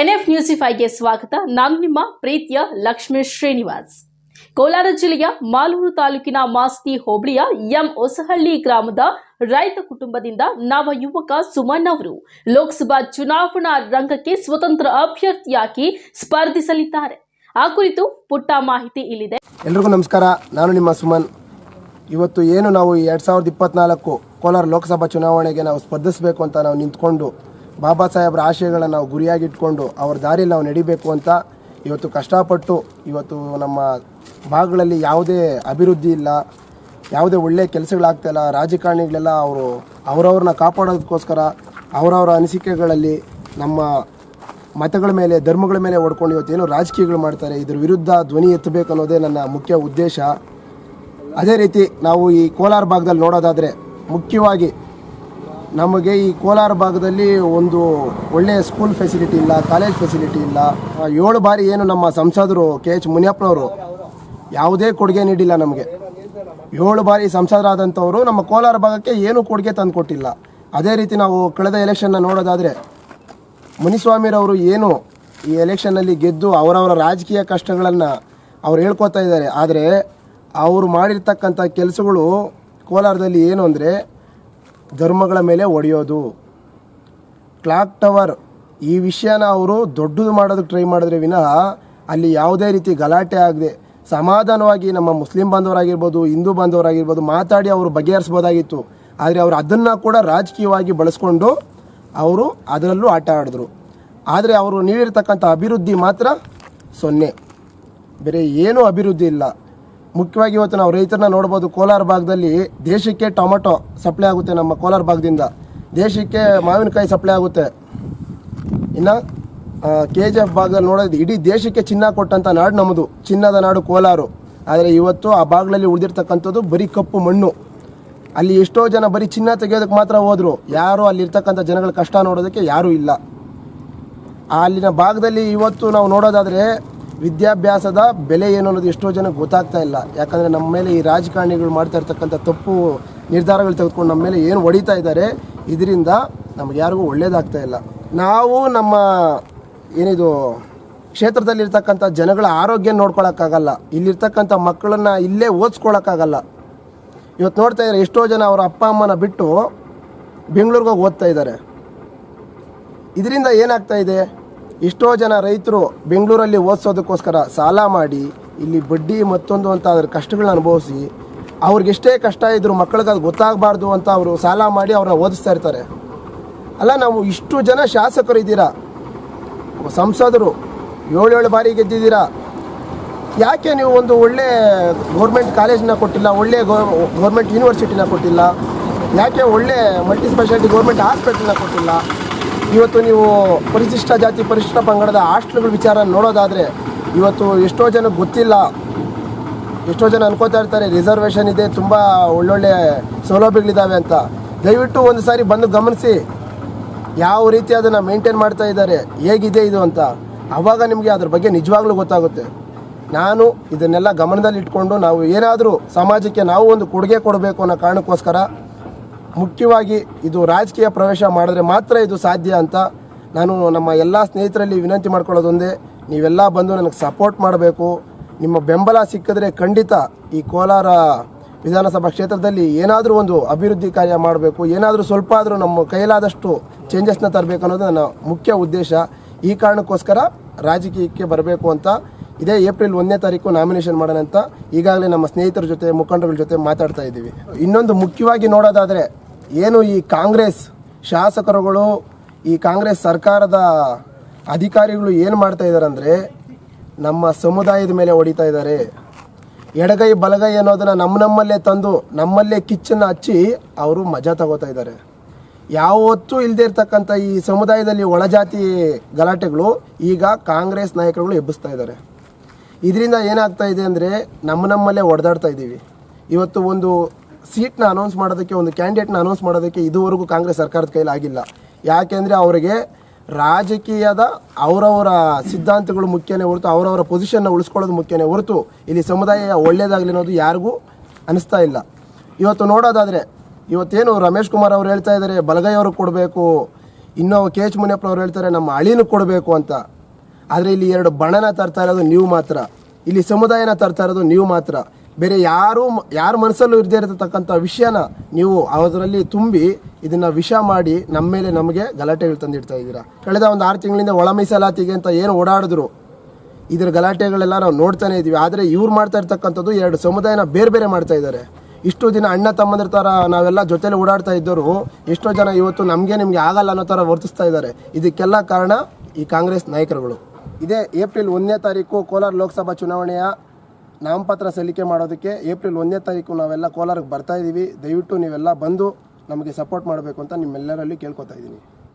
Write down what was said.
ಎನ್ಎಫ್ ನ್ಯೂಸಿಫೈಗೆ ಸ್ವಾಗತ. ನಾನು ನಿಮ್ಮ ಪ್ರೀತಿಯ ಲಕ್ಷ್ಮೀ ಶ್ರೀನಿವಾಸ್. ಕೋಲಾರ ಜಿಲ್ಲೆಯ ಮಾಲೂರು ತಾಲೂಕಿನ ಮಾಸ್ತಿ ಹೋಬಳಿಯ ಎಂ ಹೊಸಹಳ್ಳಿ ಗ್ರಾಮದ ರೈತ ಕುಟುಂಬದಿಂದ ನವ ಯುವಕ ಸುಮನ್ ಅವರು ಲೋಕಸಭಾ ಚುನಾವಣಾ ರಂಗಕ್ಕೆ ಸ್ವತಂತ್ರ ಅಭ್ಯರ್ಥಿಯಾಗಿ ಸ್ಪರ್ಧಿಸಲಿದ್ದಾರೆ. ಆ ಕುರಿತು ಪುಟ್ಟ ಮಾಹಿತಿ ಇಲ್ಲಿದೆ. ಎಲ್ರಿಗೂ ನಮಸ್ಕಾರ. ನಾನು ನಿಮ್ಮ ಸುಮನ್. ಇವತ್ತು ಏನು ನಾವು 2024 ಕೋಲಾರ ಲೋಕಸಭಾ ಚುನಾವಣೆಗೆ ನಾವು ಸ್ಪರ್ಧಿಸಬೇಕು ಅಂತ ನಾವು ನಿಂತ್ಕೊಂಡು ಬಾಬಾ ಸಾಹೇಬ್ರ ಆಶಯಗಳನ್ನು ನಾವು ಗುರಿಯಾಗಿಟ್ಕೊಂಡು ಅವ್ರ ದಾರಿಯಲ್ಲಿ ನಾವು ನಡಿಬೇಕು ಅಂತ ಇವತ್ತು ಕಷ್ಟಪಟ್ಟು ಇವತ್ತು ನಮ್ಮ ಭಾಗಗಳಲ್ಲಿ ಯಾವುದೇ ಅಭಿವೃದ್ಧಿ ಇಲ್ಲ, ಯಾವುದೇ ಒಳ್ಳೆಯ ಕೆಲಸಗಳಾಗ್ತಾಯಿಲ್ಲ. ರಾಜಕಾರಣಿಗಳೆಲ್ಲ ಅವರವ್ರನ್ನ ಕಾಪಾಡೋದಕ್ಕೋಸ್ಕರ ಅವರವರ ಅನಿಸಿಕೆಗಳಲ್ಲಿ ನಮ್ಮ ಮತಗಳ ಮೇಲೆ ಧರ್ಮಗಳ ಮೇಲೆ ಹೊಡ್ಕೊಂಡು ಇವತ್ತೇನು ರಾಜಕೀಯಗಳು ಮಾಡ್ತಾರೆ. ಇದ್ರ ವಿರುದ್ಧ ಧ್ವನಿ ಎತ್ತಬೇಕು ಅನ್ನೋದೇ ನನ್ನ ಮುಖ್ಯ ಉದ್ದೇಶ. ಅದೇ ರೀತಿ ನಾವು ಈ ಕೋಲಾರ ಭಾಗದಲ್ಲಿ ನೋಡೋದಾದರೆ ಮುಖ್ಯವಾಗಿ ನಮಗೆ ಈ ಕೋಲಾರ ಭಾಗದಲ್ಲಿ ಒಂದು ಒಳ್ಳೆಯ ಸ್ಕೂಲ್ ಫೆಸಿಲಿಟಿ ಇಲ್ಲ, ಕಾಲೇಜ್ ಫೆಸಿಲಿಟಿ ಇಲ್ಲ. 7 ಬಾರಿ ಏನು ನಮ್ಮ ಸಂಸದರು KH ಮುನಿಯಪ್ಪನವರು ಯಾವುದೇ ಕೊಡುಗೆ ನೀಡಿಲ್ಲ ನಮಗೆ. 7 ಬಾರಿ ಸಂಸದರಾದಂಥವರು ನಮ್ಮ ಕೋಲಾರ ಭಾಗಕ್ಕೆ ಏನೂ ಕೊಡುಗೆ ತಂದು ಕೊಟ್ಟಿಲ್ಲ. ಅದೇ ರೀತಿ ನಾವು ಕಳೆದ ಎಲೆಕ್ಷನ್ನ ನೋಡೋದಾದರೆ ಮುನಿಸ್ವಾಮಿರವರು ಏನು ಈ ಎಲೆಕ್ಷನ್ನಲ್ಲಿ ಗೆದ್ದು ಅವರವರ ರಾಜಕೀಯ ಕಷ್ಟಗಳನ್ನು ಅವ್ರು ಹೇಳ್ಕೊತಾ ಇದ್ದಾರೆ. ಆದರೆ ಅವರು ಮಾಡಿರ್ತಕ್ಕಂಥ ಕೆಲಸಗಳು ಕೋಲಾರದಲ್ಲಿ ಏನು ಅಂದರೆ ಧರ್ಮಗಳ ಮೇಲೆ ಹೊಡೆಯೋದು, ಕ್ಲಾಕ್ ಟವರ್, ಈ ವಿಷಯನ ಅವರು ದೊಡ್ಡದು ಮಾಡೋದಕ್ಕೆ ಟ್ರೈ ಮಾಡಿದ್ರೆ ವಿನಃ ಅಲ್ಲಿ ಯಾವುದೇ ರೀತಿ ಗಲಾಟೆ ಆಗದೆ ಸಮಾಧಾನವಾಗಿ ನಮ್ಮ ಮುಸ್ಲಿಂ ಬಾಂಧವರಾಗಿರ್ಬೋದು, ಹಿಂದೂ ಬಾಂಧವರಾಗಿರ್ಬೋದು ಮಾತಾಡಿ ಅವರು ಬಗೆಹರಿಸ್ಬೋದಾಗಿತ್ತು. ಆದರೆ ಅವರು ಅದನ್ನು ಕೂಡ ರಾಜಕೀಯವಾಗಿ ಬಳಸ್ಕೊಂಡು ಅವರು ಅದರಲ್ಲೂ ಆಟ ಆಡಿದ್ರು. ಆದರೆ ಅವರು ನೀಡಿರ್ತಕ್ಕಂಥ ಅಭಿವೃದ್ಧಿ ಮಾತ್ರ 0. ಬೇರೆ ಏನೂ ಅಭಿವೃದ್ಧಿ ಇಲ್ಲ. ಮುಖ್ಯವಾಗಿ ಇವತ್ತು ನಾವು ರೈತರನ್ನ ನೋಡ್ಬೋದು. ಕೋಲಾರ ಭಾಗದಲ್ಲಿ ದೇಶಕ್ಕೆ ಟೊಮೆಟೊ ಸಪ್ಲೈ ಆಗುತ್ತೆ, ನಮ್ಮ ಕೋಲಾರ ಭಾಗದಿಂದ ದೇಶಕ್ಕೆ ಮಾವಿನಕಾಯಿ ಸಪ್ಲೈ ಆಗುತ್ತೆ. ಇನ್ನು KGF ಭಾಗದಲ್ಲಿ ನೋಡೋದು ಇಡೀ ದೇಶಕ್ಕೆ ಚಿನ್ನ ಕೊಟ್ಟಂಥ ನಾಡು ನಮ್ಮದು, ಚಿನ್ನದ ನಾಡು ಕೋಲಾರ. ಆದರೆ ಇವತ್ತು ಆ ಭಾಗದಲ್ಲಿ ಉಳಿದಿರ್ತಕ್ಕಂಥದ್ದು ಬರೀ ಕಪ್ಪು ಮಣ್ಣು. ಅಲ್ಲಿ ಎಷ್ಟೋ ಜನ ಬರೀ ಚಿನ್ನ ತೆಗೆಯೋದಕ್ಕೆ ಮಾತ್ರ ಹೋದರು, ಯಾರೂ ಅಲ್ಲಿರ್ತಕ್ಕಂಥ ಜನಗಳ ಕಷ್ಟ ನೋಡೋದಕ್ಕೆ ಯಾರೂ ಇಲ್ಲ. ಅಲ್ಲಿನ ಭಾಗದಲ್ಲಿ ಇವತ್ತು ನಾವು ನೋಡೋದಾದರೆ ವಿದ್ಯಾಭ್ಯಾಸದ ಬೆಲೆ ಏನು ಅನ್ನೋದು ಎಷ್ಟೋ ಜನಕ್ಕೆ ಗೊತ್ತಾಗ್ತಾ ಇಲ್ಲ. ಯಾಕಂದರೆ ನಮ್ಮ ಮೇಲೆ ಈ ರಾಜಕಾರಣಿಗಳು ಮಾಡ್ತಾ ಇರ್ತಕ್ಕಂಥ ತಪ್ಪು ನಿರ್ಧಾರಗಳು ತೆಗೆದುಕೊಂಡು ನಮ್ಮ ಮೇಲೆ ಏನು ಹೊಡಿತಾ ಇದ್ದಾರೆ, ಇದರಿಂದ ನಮಗೆ ಯಾರಿಗೂ ಒಳ್ಳೇದಾಗ್ತಾ ಇಲ್ಲ. ನಾವು ನಮ್ಮ ಏನಿದು ಕ್ಷೇತ್ರದಲ್ಲಿರ್ತಕ್ಕಂಥ ಜನಗಳ ಆರೋಗ್ಯ ನೋಡ್ಕೊಳಕ್ಕಾಗಲ್ಲ, ಇಲ್ಲಿರ್ತಕ್ಕಂಥ ಮಕ್ಕಳನ್ನು ಇಲ್ಲೇ ಓದಿಸ್ಕೊಳಕ್ಕಾಗಲ್ಲ. ಇವತ್ತು ನೋಡ್ತಾ ಇದ್ದಾರೆ ಎಷ್ಟೋ ಜನ ಅವರ ಅಪ್ಪ ಅಮ್ಮನ ಬಿಟ್ಟು ಬೆಂಗಳೂರಿಗೆ ಹೋಗಿ ಓದ್ತಾ ಇದ್ದಾರೆ. ಇದರಿಂದ ಏನಾಗ್ತಾ ಇದೆ, ಎಷ್ಟೋ ಜನ ರೈತರು ಬೆಂಗಳೂರಲ್ಲಿ ಓದಿಸೋದಕ್ಕೋಸ್ಕರ ಸಾಲ ಮಾಡಿ ಇಲ್ಲಿ ಬಡ್ಡಿ ಮತ್ತೊಂದು ಅಂತ ಅದ್ರ ಕಷ್ಟಗಳನ್ನ ಅನುಭವಿಸಿ ಅವ್ರಿಗೆಷ್ಟೇ ಕಷ್ಟ ಇದ್ದರೂ ಮಕ್ಕಳಿಗೆ ಅದು ಗೊತ್ತಾಗಬಾರ್ದು ಅಂತ ಅವರು ಸಾಲ ಮಾಡಿ ಅವ್ರನ್ನ ಓದಿಸ್ತಾ ಇರ್ತಾರೆ. ಅಲ್ಲ, ನಾವು ಇಷ್ಟು ಜನ ಶಾಸಕರು ಇದ್ದೀರಾ, ಸಂಸದರು 7 ಬಾರಿ ಗೆದ್ದಿದ್ದೀರಾ, ಯಾಕೆ ನೀವು ಒಂದು ಒಳ್ಳೆ ಗೌರ್ಮೆಂಟ್ ಕಾಲೇಜನ್ನ ಕೊಟ್ಟಿಲ್ಲ, ಒಳ್ಳೆ ಗೌರ್ಮೆಂಟ್ ಯೂನಿವರ್ಸಿಟಿನ ಕೊಟ್ಟಿಲ್ಲ, ಯಾಕೆ ಒಳ್ಳೆ ಮಲ್ಟಿ ಸ್ಪೆಷಾಲಿಟಿ ಗೌರ್ಮೆಂಟ್ ಹಾಸ್ಪಿಟಲ್ನ ಕೊಟ್ಟಿಲ್ಲ? ಇವತ್ತು ನೀವು ಪರಿಶಿಷ್ಟ ಜಾತಿ ಪರಿಶಿಷ್ಟ ಪಂಗಡದ ಹಾಸ್ಟೆಲ್ಗಳ ವಿಚಾರ ನೋಡೋದಾದರೆ ಇವತ್ತು ಎಷ್ಟೋ ಜನಕ್ಕೆ ಗೊತ್ತಿಲ್ಲ. ಎಷ್ಟೋ ಜನ ಅನ್ಕೋತಾ ಇರ್ತಾರೆ ರಿಸರ್ವೇಷನ್ ಇದೆ, ತುಂಬ ಒಳ್ಳೊಳ್ಳೆ ಸೌಲಭ್ಯಗಳಿದ್ದಾವೆ ಅಂತ. ದಯವಿಟ್ಟು ಒಂದು ಸಾರಿ ಬಂದು ಗಮನಿಸಿ ಯಾವ ರೀತಿ ಅದನ್ನು ಮೇಂಟೈನ್ ಮಾಡ್ತಾ ಇದ್ದಾರೆ, ಹೇಗಿದೆ ಇದು ಅಂತ. ಆವಾಗ ನಿಮಗೆ ಅದ್ರ ಬಗ್ಗೆ ನಿಜವಾಗ್ಲೂ ಗೊತ್ತಾಗುತ್ತೆ. ನಾನು ಇದನ್ನೆಲ್ಲ ಗಮನದಲ್ಲಿ ಇಟ್ಕೊಂಡು ನಾವು ಏನಾದರೂ ಸಮಾಜಕ್ಕೆ ನಾವು ಒಂದು ಕೊಡುಗೆ ಕೊಡಬೇಕು ಅನ್ನೋ ಕಾರಣಕ್ಕೋಸ್ಕರ ಮುಖ್ಯವಾಗಿ ಇದು ರಾಜಕೀಯ ಪ್ರವೇಶ ಮಾಡಿದ್ರೆ ಮಾತ್ರ ಇದು ಸಾಧ್ಯ ಅಂತ ನಾನು ನಮ್ಮ ಎಲ್ಲ ಸ್ನೇಹಿತರಲ್ಲಿ ವಿನಂತಿ ಮಾಡ್ಕೊಳ್ಳೋದೊಂದೇ, ನೀವೆಲ್ಲ ಬಂದು ನನಗೆ ಸಪೋರ್ಟ್ ಮಾಡಬೇಕು. ನಿಮ್ಮ ಬೆಂಬಲ ಸಿಕ್ಕಿದ್ರೆ ಖಂಡಿತ ಈ ಕೋಲಾರ ವಿಧಾನಸಭಾ ಕ್ಷೇತ್ರದಲ್ಲಿ ಏನಾದರೂ ಒಂದು ಅಭಿವೃದ್ಧಿ ಕಾರ್ಯ ಮಾಡಬೇಕು, ಏನಾದರೂ ಸ್ವಲ್ಪ ಆದರೂ ನಮ್ಮ ಕೈಲಾದಷ್ಟು ಚೇಂಜಸ್ನ ತರಬೇಕು ಅನ್ನೋದು ನನ್ನ ಮುಖ್ಯ ಉದ್ದೇಶ. ಈ ಕಾರಣಕ್ಕೋಸ್ಕರ ರಾಜಕೀಯಕ್ಕೆ ಬರಬೇಕು ಅಂತ ಇದೇ ಏಪ್ರಿಲ್ 1ನೇ ತಾರೀಕು ನಾಮಿನೇಷನ್ ಮಾಡೋಣ ಅಂತ ಈಗಾಗಲೇ ನಮ್ಮ ಸ್ನೇಹಿತರ ಜೊತೆ ಮುಖಂಡರುಗಳ ಜೊತೆ ಮಾತಾಡ್ತಾ ಇದ್ದೀವಿ. ಇನ್ನೊಂದು ಮುಖ್ಯವಾಗಿ ನೋಡೋದಾದರೆ ಏನು ಈ ಕಾಂಗ್ರೆಸ್ ಶಾಸಕರುಗಳು, ಈ ಕಾಂಗ್ರೆಸ್ ಸರ್ಕಾರದ ಅಧಿಕಾರಿಗಳು ಏನು ಮಾಡ್ತಾ ಇದ್ದಾರೆ ಅಂದರೆ ನಮ್ಮ ಸಮುದಾಯದ ಮೇಲೆ ಹೊಡಿತಾ ಇದ್ದಾರೆ. ಎಡಗೈ ಬಲಗೈ ಅನ್ನೋದನ್ನು ನಮ್ಮಲ್ಲೇ ತಂದು ನಮ್ಮಲ್ಲೇ ಕಿಚ್ಚನ್ನು ಹಚ್ಚಿ ಅವರು ಮಜಾ ತಗೋತಾ ಇದ್ದಾರೆ. ಯಾವತ್ತೂ ಇಲ್ಲದೆ ಇರ್ತಕ್ಕಂಥ ಈ ಸಮುದಾಯದಲ್ಲಿ ಒಳಜಾತಿ ಗಲಾಟೆಗಳು ಈಗ ಕಾಂಗ್ರೆಸ್ ನಾಯಕರುಗಳು ಎಬ್ಬಿಸ್ತಾ ಇದ್ದಾರೆ. ಇದರಿಂದ ಏನಾಗ್ತಾ ಇದೆ ಅಂದರೆ ನಮ್ಮಲ್ಲೇ ಹೊಡೆದಾಡ್ತಾ ಇದ್ದೀವಿ. ಇವತ್ತು ಒಂದು ಸೀಟ್ನ ಅನೌನ್ಸ್ ಮಾಡೋದಕ್ಕೆ, ಒಂದು ಕ್ಯಾಂಡಿಡೇಟ್ನ ಅನೌನ್ಸ್ ಮಾಡೋದಕ್ಕೆ ಇದುವರೆಗೂ ಕಾಂಗ್ರೆಸ್ ಸರ್ಕಾರದ ಕೈಲಿ ಆಗಿಲ್ಲ. ಯಾಕೆಂದರೆ ಅವರಿಗೆ ರಾಜಕೀಯದ ಅವರವರ ಸಿದ್ಧಾಂತಗಳು ಮುಖ್ಯನೇ ಹೊರತು ಅವರವರ ಪೊಸಿಷನ್ನ ಉಳಿಸ್ಕೊಳ್ಳೋದು ಮುಖ್ಯನೇ ಹೊರತು ಇಲ್ಲಿ ಸಮುದಾಯ ಒಳ್ಳೆಯದಾಗಲಿ ಅನ್ನೋದು ಯಾರಿಗೂ ಅನಿಸ್ತಾ ಇಲ್ಲ. ಇವತ್ತು ನೋಡೋದಾದರೆ ಇವತ್ತೇನು ರಮೇಶ್ ಕುಮಾರ್ ಅವರು ಹೇಳ್ತಾ ಇದ್ದಾರೆ ಬಲಗೈಯವ್ರಿಗೆ ಕೊಡಬೇಕು, ಇನ್ನೂ ಕೆ ಎಚ್ ಮುನಿಯಪ್ಪ ಅವ್ರು ಹೇಳ್ತಾರೆ ನಮ್ಮ ಅಳಿನೂ ಕೊಡಬೇಕು ಅಂತ. ಆದರೆ ಇಲ್ಲಿ 2 ಬಣನ ತರ್ತಾ ಇರೋದು ನೀವು ಮಾತ್ರ, ಇಲ್ಲಿ ಸಮುದಾಯನ ತರ್ತಾ ಇರೋದು ನೀವು ಮಾತ್ರ. ಬೇರೆ ಯಾರ ಮನಸ್ಸಲ್ಲೂ ಇರದೇ ಇರತಕ್ಕಂಥ ವಿಷಯನ ನೀವು ಅದರಲ್ಲಿ ತುಂಬಿ ಇದನ್ನು ವಿಷ ಮಾಡಿ ನಮ್ಮ ಮೇಲೆ ನಮಗೆ ಗಲಾಟೆಗಳು ತಂದಿಡ್ತಾ ಇದ್ದೀರಾ. ಕಳೆದ ಒಂದು 6 ತಿಂಗಳಿಂದ ಒಳ ಮೀಸಲಾತಿಗೆ ಅಂತ ಏನು ಓಡಾಡಿದ್ರು ಇದರ ಗಲಾಟೆಗಳೆಲ್ಲ ನಾವು ನೋಡ್ತಾನೆ ಇದ್ದೀವಿ. ಆದರೆ ಇವ್ರು ಮಾಡ್ತಾ ಇರ್ತಕ್ಕಂಥದ್ದು 2 ಸಮುದಾಯನ ಬೇರೆ ಮಾಡ್ತಾ ಇದ್ದಾರೆ. ಇಷ್ಟು ದಿನ ಅಣ್ಣ ತಮ್ಮಂದ್ರ ಥರ ನಾವೆಲ್ಲ ಜೊತೆಲಿ ಓಡಾಡ್ತಾ ಇದ್ದವರು ಎಷ್ಟೋ ಜನ ಇವತ್ತು ನಿಮಗೆ ಆಗಲ್ಲ ಅನ್ನೋ ಥರ ವರ್ತಿಸ್ತಾ ಇದ್ದಾರೆ. ಇದಕ್ಕೆಲ್ಲ ಕಾರಣ ಈ ಕಾಂಗ್ರೆಸ್ ನಾಯಕರುಗಳು. ಇದೇ ಏಪ್ರಿಲ್ 1ನೇ ತಾರೀಕು ಕೋಲಾರ ಲೋಕಸಭಾ ಚುನಾವಣೆಯ ನಾಮಪತ್ರ ಸಲ್ಲಿಕೆ ಮಾಡೋದಕ್ಕೆ ಏಪ್ರಿಲ್ 1ನೇ ತಾರೀಕು ನಾವೆಲ್ಲ ಕೋಲಾರಕ್ಕೆ ಬರ್ತಾ ಇದ್ದೀವಿ. ದಯವಿಟ್ಟು ನೀವೆಲ್ಲ ಬಂದು ನಮಗೆ ಸಪೋರ್ಟ್ ಮಾಡಬೇಕು ಅಂತ ನಿಮ್ಮೆಲ್ಲರಲ್ಲಿ ಕೇಳ್ಕೊತಾ ಇದ್ದೀನಿ.